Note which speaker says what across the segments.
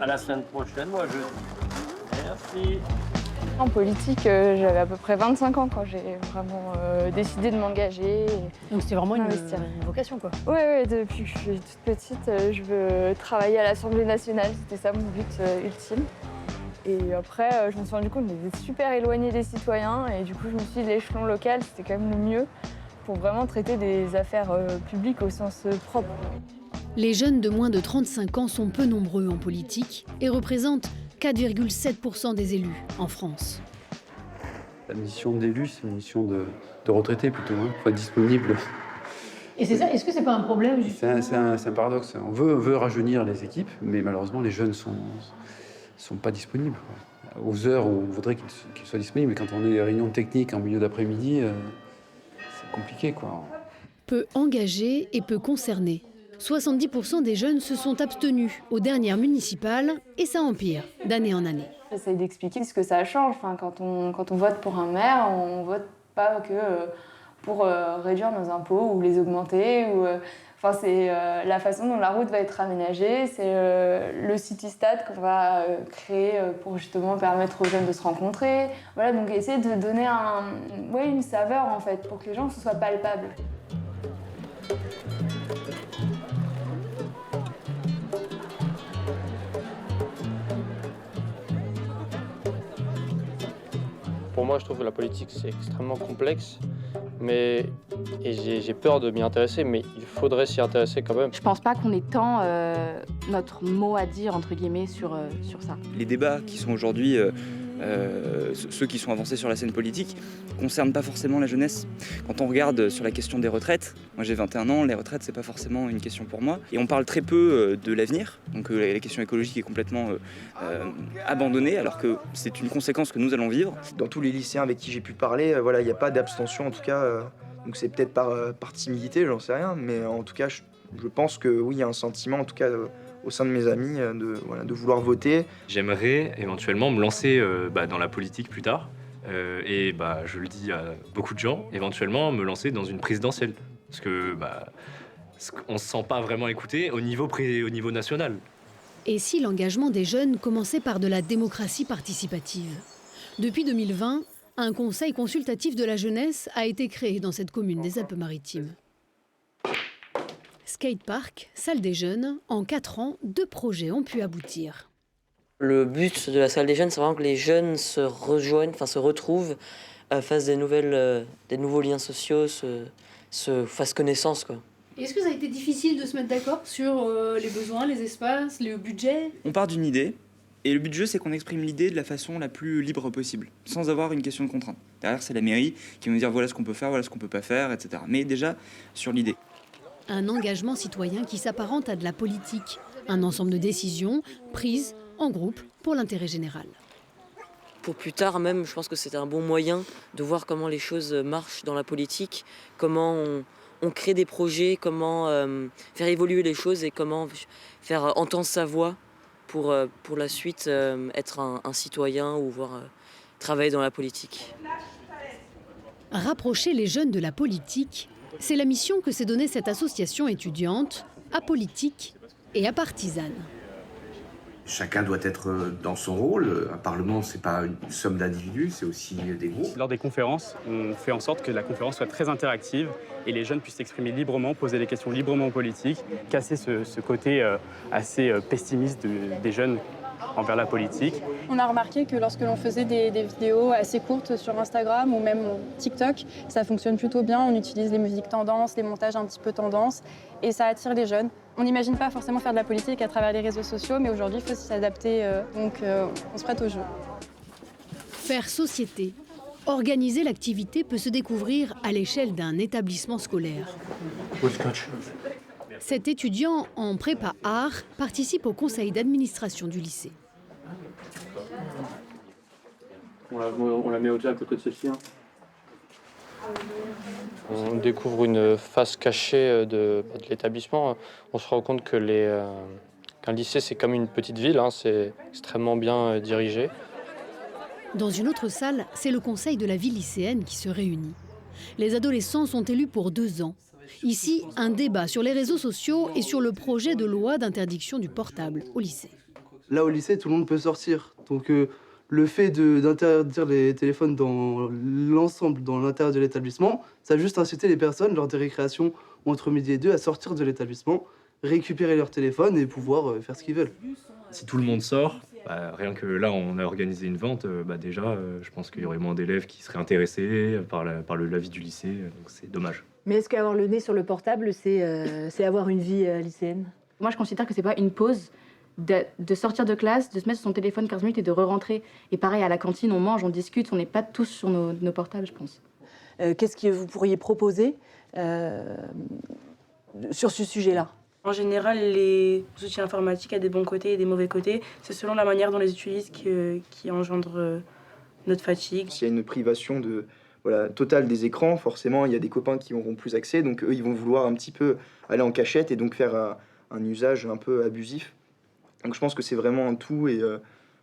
Speaker 1: À la semaine prochaine, moi je. Merci.
Speaker 2: En politique, j'avais à peu près 25 ans quand j'ai vraiment décidé de m'engager.
Speaker 3: Donc c'était vraiment une
Speaker 2: Investir.
Speaker 3: vocation, quoi.
Speaker 2: Ouais, depuis que je suis toute petite, je veux travailler à l'Assemblée nationale. C'était ça mon but ultime. Et après, je me suis rendu compte que j'étais super éloignée des citoyens. Et du coup, je me suis dit l'échelon local, c'était quand même le mieux pour vraiment traiter des affaires publiques au sens propre.
Speaker 4: Les jeunes de moins de 35 ans sont peu nombreux en politique et représentent 4,7% des élus en France.
Speaker 5: La mission d'élu, c'est une mission de retraité plutôt. Il faut être disponible.
Speaker 3: Et c'est ça, est-ce que c'est pas un problème, justement?
Speaker 5: C'est un paradoxe. On veut rajeunir les équipes, mais malheureusement, les jeunes sont pas disponibles, quoi. Aux heures où on voudrait qu'ils soient disponibles. Mais quand on est réunion technique en milieu d'après-midi, c'est compliqué, quoi.
Speaker 4: Peu engagés et peu concernés. 70% des jeunes se sont abstenus aux dernières municipales et ça empire d'année en année.
Speaker 2: J'essaye d'expliquer ce que ça change. Enfin, quand on vote pour un maire, on vote pas que pour réduire nos impôts ou les augmenter. Enfin, c'est la façon dont la route va être aménagée, c'est le city-stade qu'on va créer pour justement permettre aux jeunes de se rencontrer. Voilà, donc essayer de donner une saveur en fait, pour que les gens ce soit palpable.
Speaker 6: Pour moi, je trouve que la politique, c'est extrêmement complexe. Et j'ai peur de m'y intéresser, mais il faudrait s'y intéresser quand même.
Speaker 7: Je pense pas qu'on ait tant notre mot à dire, entre guillemets, sur ça.
Speaker 8: Les débats qui sont aujourd'hui, ceux qui sont avancés sur la scène politique, ne concernent pas forcément la jeunesse. Quand on regarde sur la question des retraites, moi j'ai 21 ans, les retraites c'est pas forcément une question pour moi. Et on parle très peu de l'avenir, donc la question écologique est complètement abandonnée, alors que c'est une conséquence que nous allons vivre.
Speaker 9: Dans tous les lycéens avec qui j'ai pu parler, il n'y a pas d'abstention en tout cas. Donc c'est peut-être par timidité, j'en sais rien, mais en tout cas je pense que oui, il y a un sentiment en tout cas au sein de mes amis de vouloir voter.
Speaker 10: J'aimerais éventuellement me lancer dans la politique plus tard et je le dis à beaucoup de gens, éventuellement me lancer dans une présidentielle. Parce que on ne se sent pas vraiment écouté au niveau national.
Speaker 4: Et si l'engagement des jeunes commençait par de la démocratie participative? Depuis 2020, un conseil consultatif de la jeunesse a été créé dans cette commune des Alpes-Maritimes. Skatepark, salle des jeunes, en 4 ans, 2 projets ont pu aboutir.
Speaker 11: Le but de la salle des jeunes, c'est vraiment que les jeunes se rejoignent, se retrouvent, fassent des nouveaux liens sociaux, se fassent connaissance, quoi.
Speaker 3: Est-ce que ça a été difficile de se mettre d'accord sur les besoins, les espaces, le budget?
Speaker 8: On part d'une idée, et le but du jeu, c'est qu'on exprime l'idée de la façon la plus libre possible, sans avoir une question de contrainte. Derrière, c'est la mairie qui va nous dire voilà ce qu'on peut faire, voilà ce qu'on peut pas faire, etc. Mais déjà, sur l'idée.
Speaker 4: Un engagement citoyen qui s'apparente à de la politique, un ensemble de décisions prises en groupe pour l'intérêt général.
Speaker 11: Pour plus tard même, je pense que c'est un bon moyen de voir comment les choses marchent dans la politique, comment on crée des projets, comment faire évoluer les choses et comment faire entendre sa voix pour la suite être un citoyen ou voir travailler dans la politique.
Speaker 4: Rapprocher les jeunes de la politique, c'est la mission que s'est donnée cette association étudiante, apolitique et apartisane.
Speaker 12: Chacun doit être dans son rôle. Un parlement, c'est pas une somme d'individus, c'est aussi des groupes.
Speaker 13: Lors des conférences, on fait en sorte que la conférence soit très interactive et les jeunes puissent s'exprimer librement, poser des questions librement aux politiques, casser ce côté assez pessimiste des jeunes envers la politique.
Speaker 14: On a remarqué que lorsque l'on faisait des vidéos assez courtes sur Instagram ou même TikTok, ça fonctionne plutôt bien. On utilise les musiques tendances, les montages un petit peu tendance et ça attire les jeunes. On n'imagine pas forcément faire de la politique à travers les réseaux sociaux, mais aujourd'hui, il faut s'adapter, donc on se prête au jeu.
Speaker 4: Faire société. Organiser l'activité peut se découvrir à l'échelle d'un établissement scolaire. Cet étudiant en prépa art participe au conseil d'administration du lycée.
Speaker 5: On la met au-dessus à côté de celle-ci. Hein.
Speaker 6: On découvre une face cachée de l'établissement. On se rend compte que qu'un lycée, c'est comme une petite ville, hein, c'est extrêmement bien dirigé.
Speaker 4: Dans une autre salle, c'est le conseil de la vie lycéenne qui se réunit. Les adolescents sont élus pour 2 ans. Ici, un débat sur les réseaux sociaux et sur le projet de loi d'interdiction du portable au lycée.
Speaker 15: Là, au lycée, tout le monde peut sortir. Donc, le fait d'interdire les téléphones dans l'ensemble, dans l'intérieur de l'établissement, ça a juste incité les personnes, lors des récréations entre midi et 2, à sortir de l'établissement, récupérer leur téléphone et pouvoir faire ce qu'ils veulent.
Speaker 10: Si tout le monde sort, rien que là, on a organisé une vente, déjà, je pense qu'il y aurait moins d'élèves qui seraient intéressés par l'avis du lycée, donc c'est dommage.
Speaker 16: Mais est-ce qu'avoir le nez sur le portable, c'est avoir une vie lycéenne?
Speaker 7: Moi, je considère que c'est pas une pause de sortir de classe, de se mettre sur son téléphone 15 minutes et de re-rentrer. Et pareil, à la cantine, on mange, on discute, on n'est pas tous sur nos portables, je pense.
Speaker 16: Qu'est-ce que vous pourriez proposer sur ce sujet-là?
Speaker 17: En général, les outils informatiques ont des bons côtés et des mauvais côtés. C'est selon la manière dont on les utilise qui engendre notre fatigue.
Speaker 9: S'il y a une privation totale des écrans, forcément, il y a des copains qui n'auront plus accès. Donc, eux, ils vont vouloir un petit peu aller en cachette et donc faire un usage un peu abusif. Donc, je pense que c'est vraiment un tout et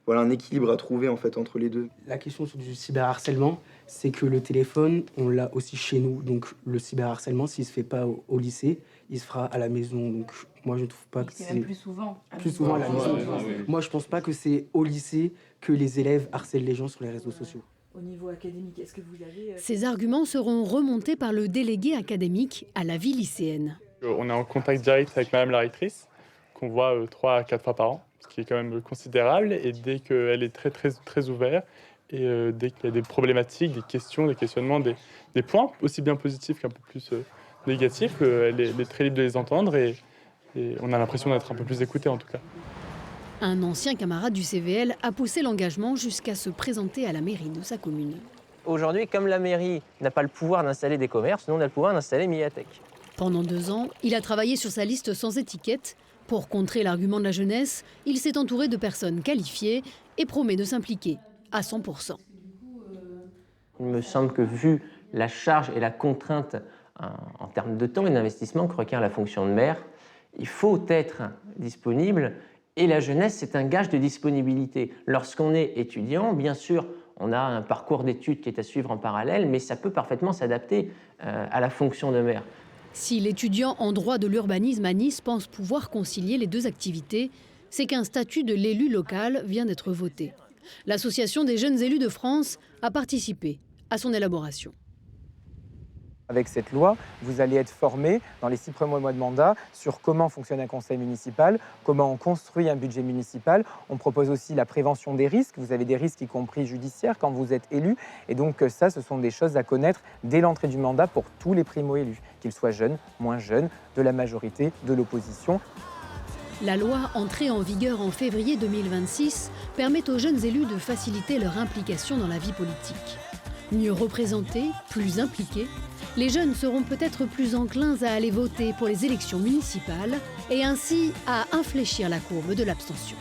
Speaker 9: un équilibre à trouver en fait entre les deux.
Speaker 18: La question sur du cyberharcèlement, c'est que le téléphone, on l'a aussi chez nous. Donc le cyberharcèlement, s'il se fait pas au lycée, il se fera à la maison. Donc moi, je ne trouve pas que c'est...
Speaker 7: même plus souvent.
Speaker 18: Plus souvent à la maison. Moi, je pense pas que c'est au lycée que les élèves harcèlent les gens sur les réseaux sociaux.
Speaker 16: Au niveau académique, est-ce que vous avez...
Speaker 4: Ces arguments seront remontés par le délégué académique à la vie lycéenne.
Speaker 19: On est en contact direct avec Madame la rectrice, qu'on voit 3 à 4 fois par an, ce qui est quand même considérable. Et dès qu'elle est très ouverte, et dès qu'il y a des problématiques, des questions, des questionnements, des points aussi bien positifs qu'un peu plus négatifs, elle est très libre de les entendre et on a l'impression d'être un peu plus écouté en tout cas.
Speaker 4: Un ancien camarade du CVL a poussé l'engagement jusqu'à se présenter à la mairie de sa commune.
Speaker 20: Aujourd'hui, comme la mairie n'a pas le pouvoir d'installer des commerces, nous on a le pouvoir d'installer une médiathèque.
Speaker 4: Pendant 2 ans, il a travaillé sur sa liste sans étiquette. Pour contrer l'argument de la jeunesse, il s'est entouré de personnes qualifiées et promet de s'impliquer à 100%.
Speaker 20: Il me semble que vu la charge et la contrainte en termes de temps et d'investissement que requiert la fonction de maire, il faut être disponible et la jeunesse, c'est un gage de disponibilité. Lorsqu'on est étudiant, bien sûr, on a un parcours d'études qui est à suivre en parallèle, mais ça peut parfaitement s'adapter à la fonction de maire.
Speaker 4: Si l'étudiant en droit de l'urbanisme à Nice pense pouvoir concilier les 2 activités, c'est qu'un statut de l'élu local vient d'être voté. L'Association des jeunes élus de France a participé à son élaboration.
Speaker 21: Avec cette loi, vous allez être formé dans les 6 premiers mois de mandat sur comment fonctionne un conseil municipal, comment on construit un budget municipal. On propose aussi la prévention des risques. Vous avez des risques y compris judiciaires quand vous êtes élu. Et donc ça, ce sont des choses à connaître dès l'entrée du mandat pour tous les primo-élus, qu'ils soient jeunes, moins jeunes, de la majorité, de l'opposition.
Speaker 4: La loi, entrée en vigueur en février 2026, permet aux jeunes élus de faciliter leur implication dans la vie politique. Mieux représentés, plus impliqués, les jeunes seront peut-être plus enclins à aller voter pour les élections municipales et ainsi à infléchir la courbe de l'abstention.